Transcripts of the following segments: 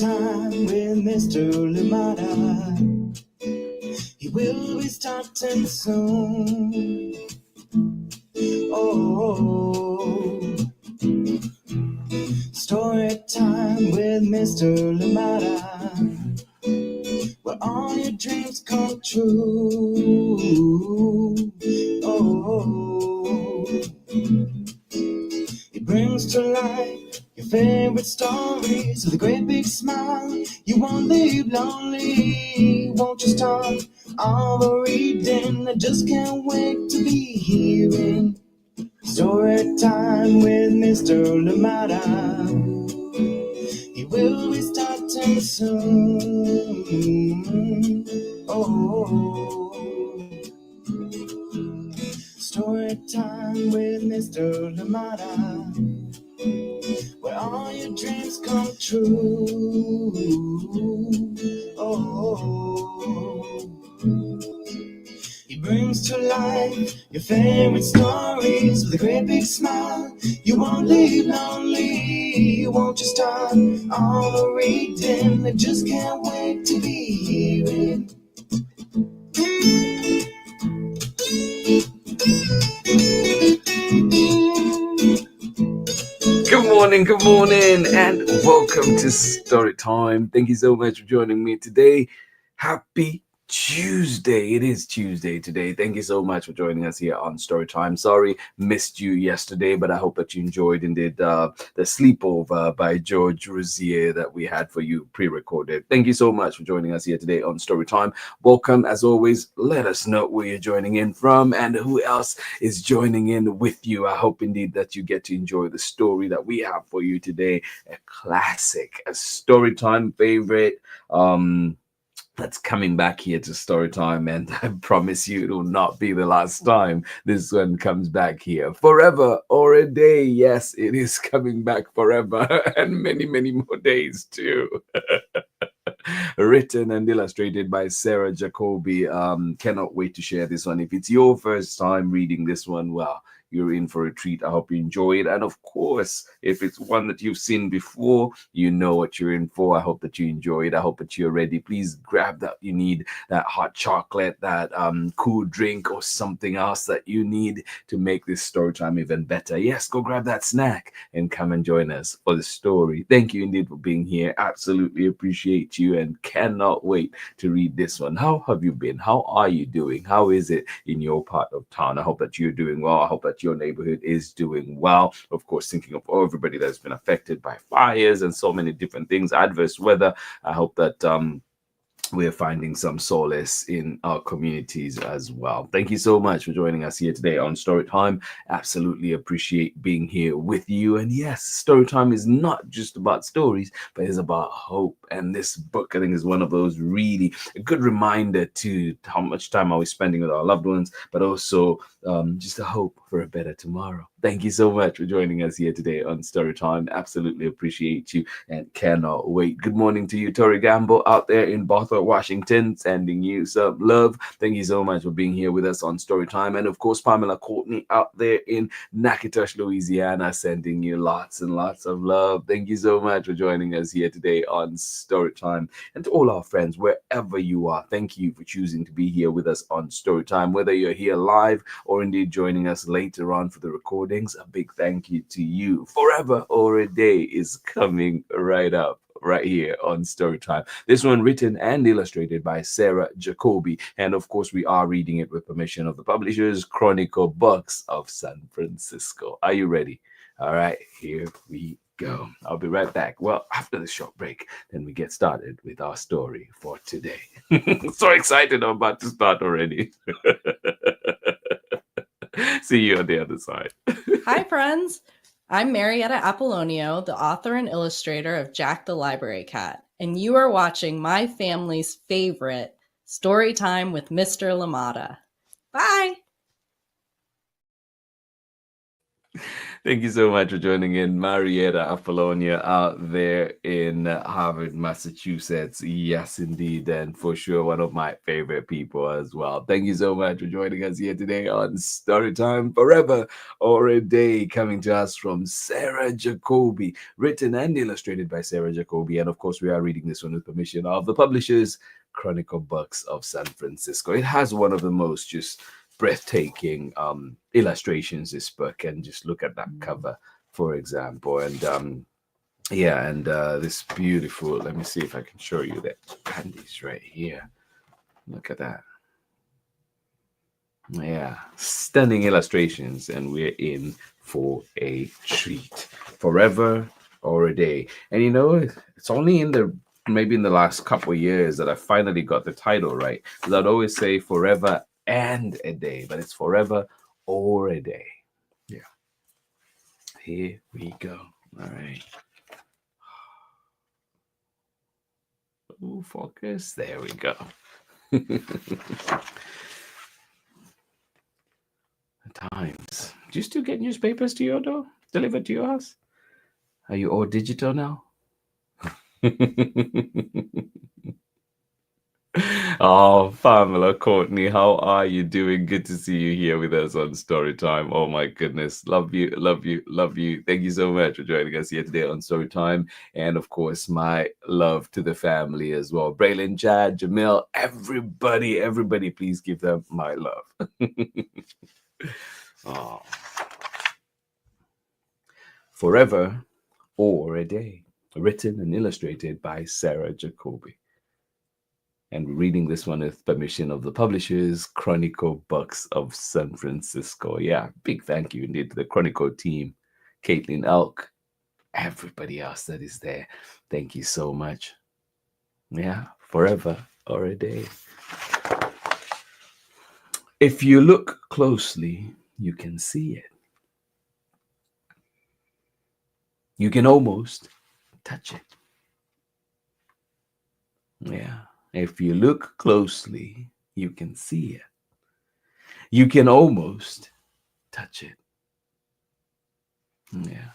time with Mr. Limata. He will be starting soon. Oh, story time with Mr. Limata, where all your dreams come true. Oh, he brings to life your favorite stories with a great big smile. You won't leave lonely, won't you start all the reading? I just can't wait to be hearing story time with Mr. Limata. He will be starting soon. Oh, story time with Mr. Limata, where all your dreams come true. Oh, he brings to life your favorite stories with a great big smile. You won't leave lonely, you won't just start all the reading. I just can't wait to be hearing. Good morning, and welcome to Story Time. Thank you so much for joining me today. Happy Tuesday. It is Tuesday today. Thank you so much for joining us here on Story Time. Sorry, missed you yesterday, but I hope that you enjoyed indeed the sleepover by George Rosier that we had for you pre-recorded. Thank you so much for joining us here today on Story Time. Welcome, as always. Let us know where you're joining in from and who else is joining in with you. I hope indeed that you get to enjoy the story that we have for you today. A classic, a Story Time favorite. That's coming back here to Storytime, and I promise you it will not be the last time this one comes back here. Forever or a Day. Yes, it is coming back forever and many, many more days too. Written and illustrated by Sarah Jacoby. Cannot wait to share this one. If it's your first time reading this one, well, you're in for a treat. I hope you enjoy it. And of course, if it's one that you've seen before, you know what you're in for. I hope that you enjoy it. I hope that you're ready. Please grab that you need, that hot chocolate, that cool drink, or something else that you need to make this story time even better. Yes, go grab that snack and come and join us for the story. Thank you indeed for being here. Absolutely appreciate you and cannot wait to read this one. How have you been? How are you doing? How is it in your part of town? I hope that you're doing well. I hope that your neighborhood is doing well. Of course, thinking of everybody that's been affected by fires and so many different things, adverse weather. I hope that we're finding some solace in our communities as well. Thank you so much for joining us here today on Storytime. Absolutely appreciate being here with you. And yes, Storytime is not just about stories, but it's about hope. And this book, I think, is one of those really a good reminder to how much time are we spending with our loved ones, but also just a hope for a better tomorrow. Thank you so much for joining us here today on Storytime. Absolutely appreciate you and cannot wait. Good morning to you, Tori Gamble, out there in Bothell, Washington, sending you some love. Thank you so much for being here with us on Storytime. And of course, Pamela Courtney out there in Natchitoches, Louisiana, sending you lots and lots of love. Thank you so much for joining us here today on Storytime. And to all our friends, wherever you are, thank you for choosing to be here with us on Storytime. Whether you're here live or indeed joining us later on for the recordings, a big thank you to you. Forever or a Day is coming right up right here on Storytime. This one written and illustrated by Sarah Jacoby. And of course, we are reading it with permission of the publishers, Chronicle Books of San Francisco. Are you ready? All right, here we go. I'll be right back. Well, after the short break, then we get started with our story for today. So excited, I'm about to start already. See you on the other side. Hi, friends. I'm Marietta Apollonio, the author and illustrator of Jack the Library Cat, and you are watching my family's favorite Story Time with Mr. Limata. Bye. Thank you so much for joining in, Marietta Apollonia out there in Harvard, Massachusetts. Yes, indeed. And for sure, one of my favorite people as well. Thank you so much for joining us here today on Storytime Forever or a Day, coming to us from Sarah Jacoby, written and illustrated by Sarah Jacoby. And of course, we are reading this one with permission of the publishers, Chronicle Books of San Francisco. It has one of the most just breathtaking illustrations, this book, and just look at that cover, for example. And this beautiful, let me see if I can show you that candies right here. Look at that. Yeah, stunning illustrations, and we're in for a treat. Forever or a Day. And you know, it's only maybe in the last couple of years that I finally got the title right, because I'd always say Forever and a Day, but it's Forever or a Day. Yeah, here we go. All right. Oh, focus. There we go. Times. Do you still get newspapers to your door, delivered to your house? Are you all digital now? Oh, Pamela Courtney, how are you doing? Good to see you here with us on Storytime. Oh my goodness, love you, love you, love you. Thank you so much for joining us here today on Storytime, and of course, my love to the family as well. Braylon, Chad, Jamil, everybody, please give them my love. Oh. Forever or a Day, written and illustrated by Sarah Jacoby. And reading this one with permission of the publishers, Chronicle Books of San Francisco. Yeah, big thank you indeed to the Chronicle team, Caitlin Elk, everybody else that is there. Thank you so much. Yeah, Forever or a Day. If you look closely, you can see it. You can almost touch it. Yeah. If you look closely, you can see it. You can almost touch it. Yeah.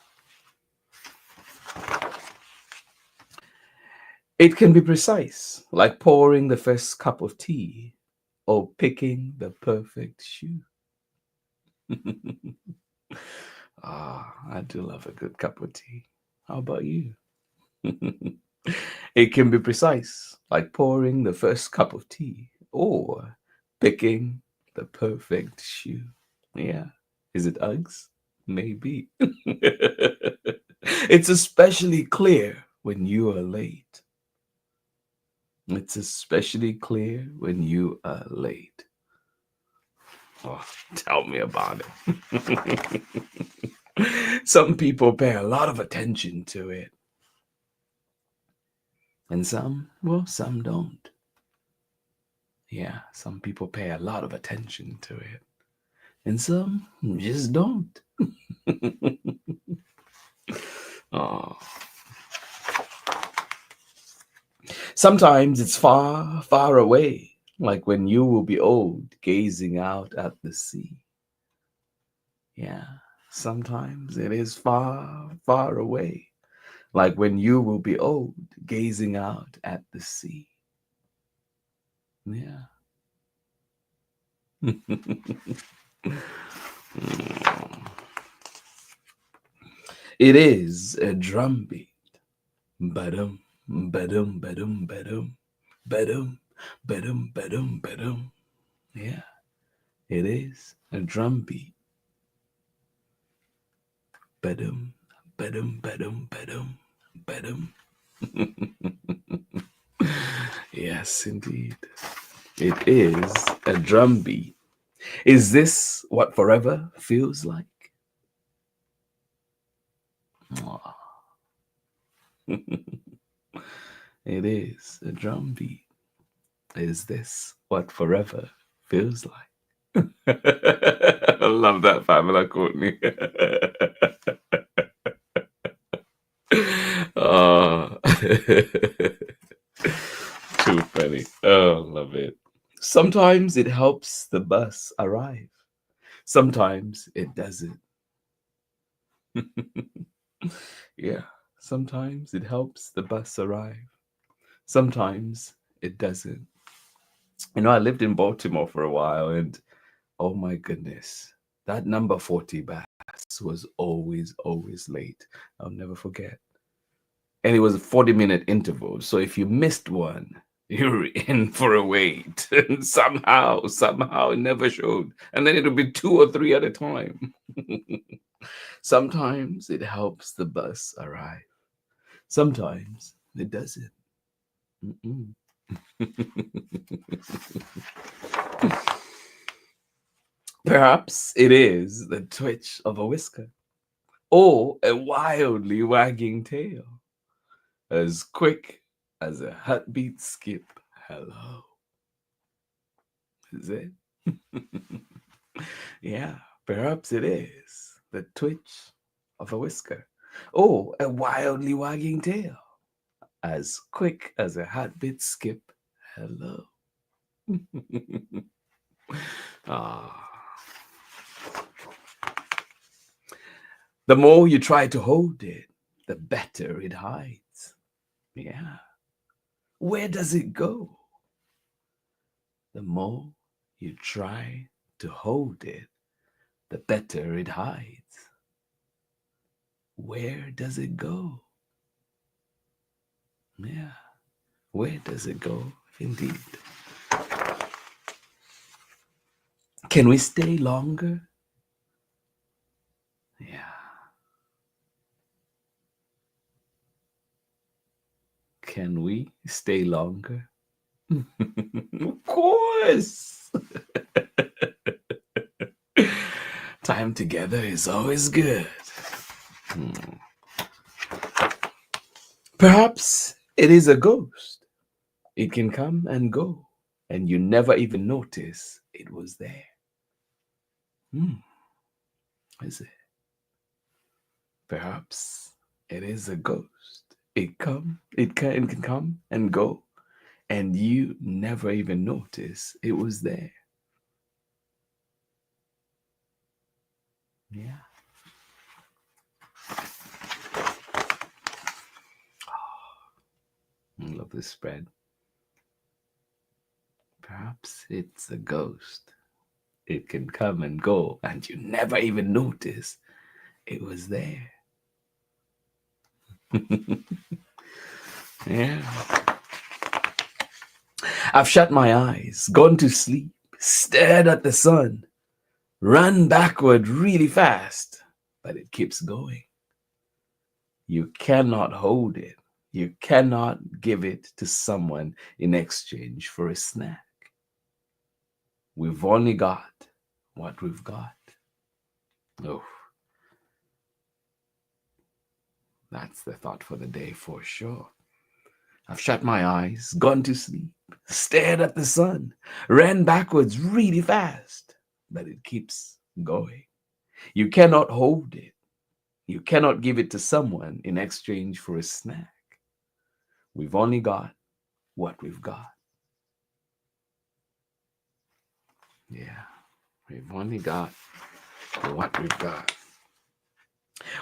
It can be precise, like pouring the first cup of tea or picking the perfect shoe. I do love a good cup of tea. How about you? It can be precise, like pouring the first cup of tea or picking the perfect shoe. Yeah. Is it Uggs? Maybe. It's especially clear when you are late. It's especially clear when you are late. Oh, tell me about it. Some people pay a lot of attention to it. And some don't. Yeah, some people pay a lot of attention to it. And some just don't. Oh. Sometimes it's far, far away, like when you will be old, gazing out at the sea. Yeah, sometimes it is far, far away, like when you will be old, gazing out at the sea. Yeah. It is a drumbeat. Ba-dum, ba-dum, ba-dum, ba-dum, ba-dum, ba-dum, ba-dum, ba-dum. Yeah, it is a drumbeat. Ba-dum, ba-dum, ba-dum, ba-dum, ba-dum. Yes, indeed. It is a drumbeat. Is this what forever feels like? It is a drumbeat. Is this what forever feels like? I love that, Pamela Courtney. Oh. Too funny. Oh, love it. Sometimes it helps the bus arrive. Sometimes it doesn't. Yeah, sometimes it helps the bus arrive. Sometimes it doesn't. I lived in Baltimore for a while, and oh my goodness, that number 40 bus was always late. I'll never forget. And it was a 40-minute interval. So if you missed one, you're in for a wait. And somehow it never showed. And then it'll be 2 or 3 at a time. Sometimes it helps the bus arrive. Sometimes it doesn't. Mm-mm. Perhaps it is the twitch of a whisker or a wildly wagging tail, as quick as a heartbeat skip. Hello. Is it? Yeah, perhaps it is the twitch of a whisker or a wildly wagging tail, as quick as a heartbeat skip. Hello. Ah. The more you try to hold it, the better it hides. Yeah. Where does it go? The more you try to hold it, the better it hides. Where does it go? Yeah. Where does it go? Indeed. Can we stay longer? Yeah. Can we stay longer? Of course. Time together is always good. Perhaps it is a ghost. It can come and go, and you never even notice it was there. Is it? Perhaps it is a ghost. It can come and go, and you never even notice it was there. Yeah. I love this spread. Perhaps it's a ghost. It can come and go, and you never even notice it was there. Yeah. I've shut my eyes, gone to sleep, stared at the sun, run backward really fast, but it keeps going. You cannot hold it. You cannot give it to someone in exchange for a snack. We've only got what we've got. Oh, that's the thought for the day for sure. I've shut my eyes, gone to sleep, stared at the sun, ran backwards really fast, but it keeps going. You cannot hold it. You cannot give it to someone in exchange for a snack. We've only got what we've got. Yeah, we've only got what we've got.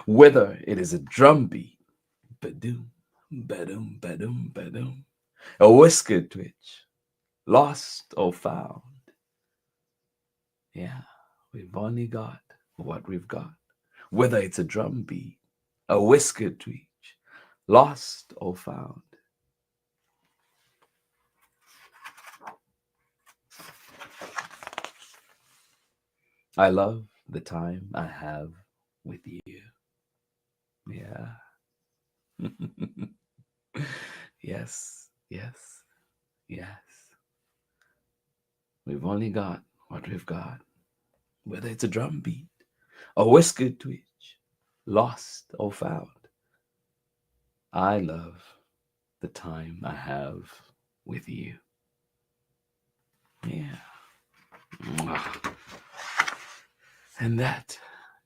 Whether it is a drum beat, ba-doom, ba-doom, ba-doom, ba-doom, a whisker twitch, lost or found. Yeah, we've only got what we've got. Whether it's a drum beat, a whisker twitch, lost or found. I love the time I have with you. Yeah. Yes, yes, yes. We've only got what we've got. Whether it's a drum beat, a whisker twitch, lost or found. I love the time I have with you. Yeah. Mwah. And that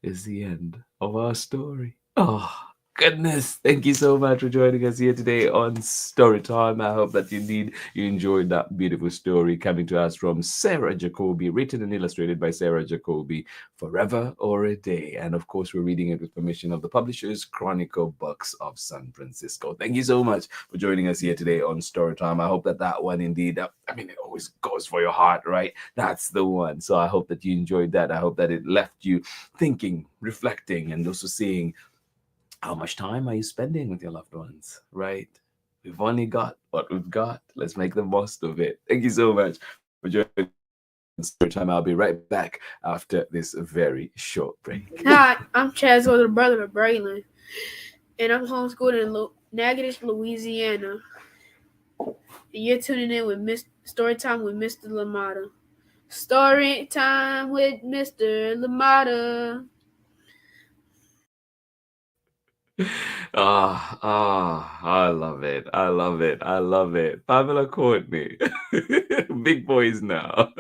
is the end of our story. Oh, Goodness, thank you so much for joining us here today on Storytime. I hope that indeed you enjoyed that beautiful story coming to us from Sarah Jacoby, written and illustrated by Sarah Jacoby, Forever or a Day. And of course, we're reading it with permission of the publishers, Chronicle Books of San Francisco. Thank you so much for joining us here today on Storytime. I hope that one indeed, I mean, it always goes for your heart, right? That's the one. So I hope that you enjoyed that. I hope that it left you thinking, reflecting, and also seeing how much time are you spending with your loved ones, right? We've only got what we've got. Let's make the most of it. Thank you so much for joining Storytime. I'll be right back after this very short break. Hi, I'm Chad's older brother of Braylon, and I'm homeschooled in Natchitoches, Louisiana. And you're tuning in with Storytime with Mr. Limata. Storytime with Mr. Limata. I love it. I love it. I love it. Pamela Courtney. Big boys now.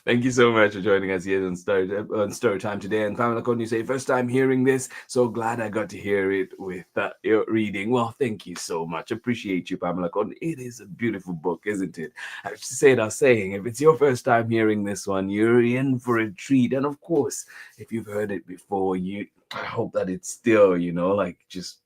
Thank you so much for joining us here on Storytime today. And Pamela Courtney say, first time hearing this, so glad I got to hear it with your reading. Well, thank you so much. Appreciate you, Pamela Courtney. It is a beautiful book, isn't it? I have to say it, I was saying, if it's your first time hearing this one, you're in for a treat. And of course, if you've heard it before, I hope that it's still, like just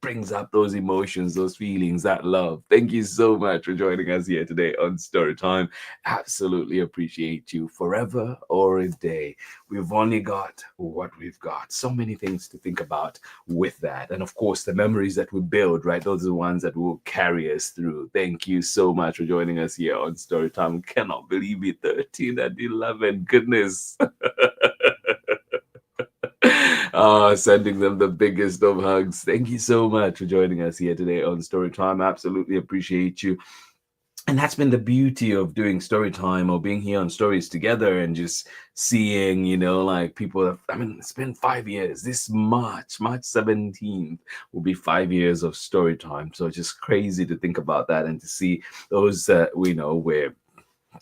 brings up those emotions, those feelings, that love. Thank you so much for joining us here today on Storytime. Absolutely appreciate you. Forever or a Day. We've only got what we've got. So many things to think about with that. And of course, the memories that we build, right? Those are the ones that will carry us through. Thank you so much for joining us here on Storytime. Cannot believe it. 13 and 11. Goodness. Sending them the biggest of hugs. Thank you so much for joining us here today on Storytime. Absolutely appreciate you. And that's been the beauty of doing Storytime or being here on Stories Together and just seeing, like people it's been 5 years. This March 17th will be 5 years of Storytime. So it's just crazy to think about that and to see those we know we're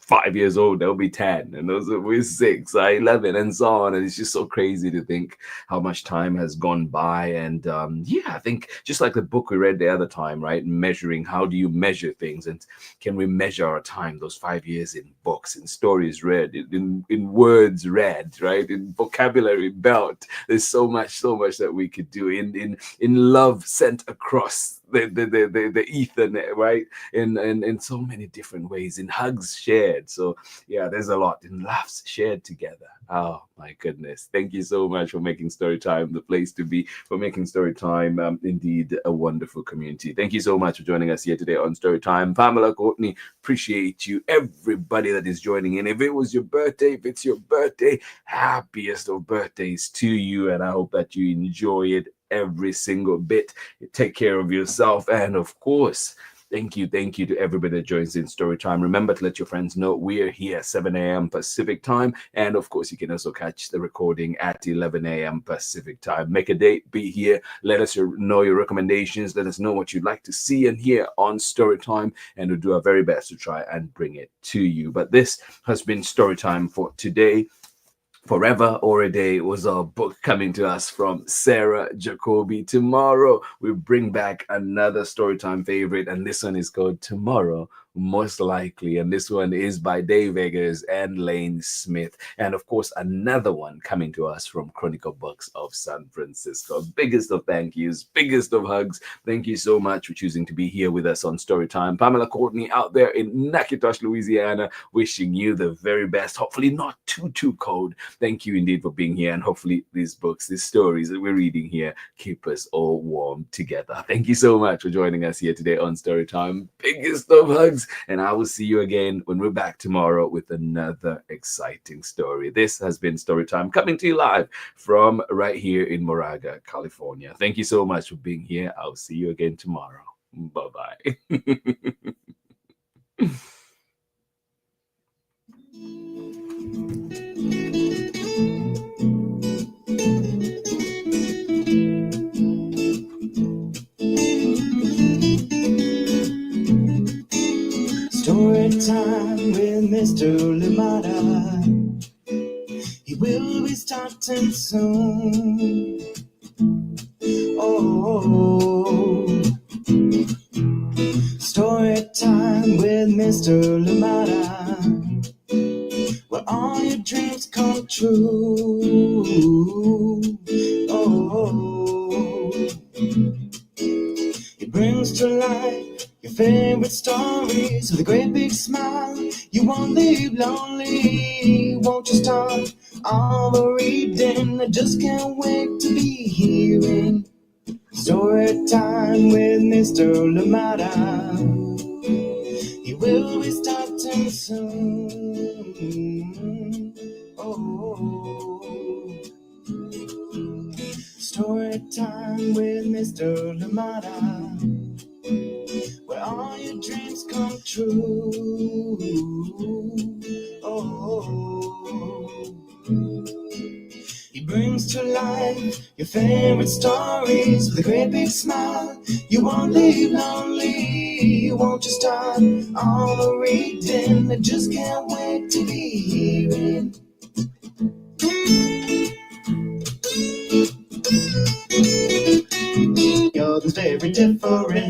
5 years old, they'll be 10, and those we're 6, 11, and so on. And it's just so crazy to think how much time has gone by. And I think just like the book we read the other time, right? Measuring, how do you measure things, and can we measure our time? Those 5 years in books, in stories read, in words read, right? In vocabulary built. There's so much that we could do in love sent across the ethernet, right? In so many different ways, in hugs shared. So yeah, there's a lot in laughs shared together. Oh my goodness. Thank you so much for making Storytime the place to be, for making Storytime indeed a wonderful community. Thank you so much for joining us here today on Storytime. Pamela Courtney, appreciate you. Everybody that is joining in. If it was your birthday, if it's your birthday, happiest of birthdays to you. And I hope that you enjoy it every single bit. Take care of yourself. And of course, thank you to everybody that joins in Storytime. Remember to let your friends know we are here 7 a.m. Pacific time. And of course, you can also catch the recording at 11 a.m. Pacific time. Make a date, be here. Let us know your recommendations. Let us know what you'd like to see and hear on Storytime. And we'll do our very best to try and bring it to you. But this has been Storytime for today. Forever or a Day was our book coming to us from Sarah Jacoby. Tomorrow, we bring back another Storytime favorite, and this one is called Tomorrow, Most Likely. And this one is by Dave Eggers and Lane Smith. And of course, another one coming to us from Chronicle Books of San Francisco. Biggest of thank yous, biggest of hugs. Thank you so much for choosing to be here with us on Storytime. Pamela Courtney out there in Natchitoches, Louisiana, wishing you the very best. Hopefully not too cold. Thank you indeed for being here. And hopefully these books, these stories that we're reading here keep us all warm together. Thank you so much for joining us here today on Storytime. Biggest of hugs. And I will see you again when we're back tomorrow with another exciting story. This has been Storytime, coming to you live from right here in Moraga, California. Thank you so much for being here. I'll see you again tomorrow. Bye-bye. Storytime with Mr. Limata. He will be starting soon. Mr. Limata, where all your dreams come true. Oh, he brings to life your favorite stories with a great big smile. You won't leave lonely, won't you start all the reading? I just can't wait to be hearing story time with Mr. Limata. He will be starting soon. Oh, story time with Mr. Limata, where all your dreams come true. Oh, he brings to life your favorite stories with a great big smile. You won't leave lonely, won't you start all the reading? I just can't wait to be hearing. Others very different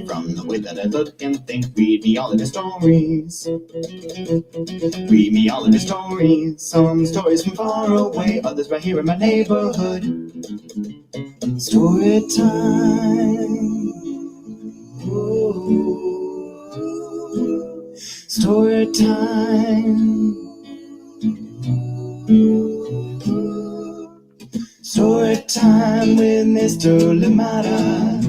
from the way that I look and think. Read me all of the stories. Read me all of the stories. Some stories from far away, others right here in my neighborhood. Story time. Ooh. Story time. Story time with Mr. Limata.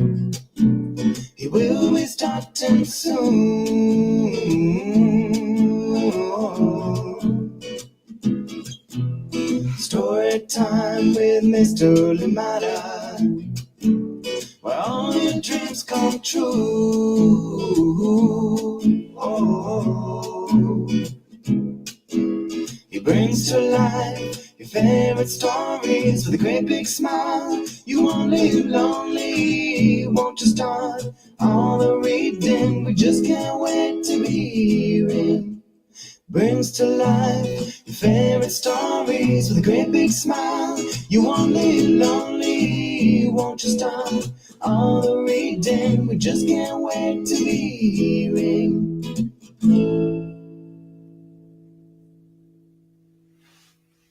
He will be starting soon. Story time with Mr. Limata, where all your dreams come true. Oh, he brings to life your favorite stories with a great big smile. You won't leave lonely, won't you start all the reading? We just can't wait to be hearing. Brings to life your favorite stories with a great big smile. You won't leave lonely, won't you start all the reading? We just can't wait to be hearing.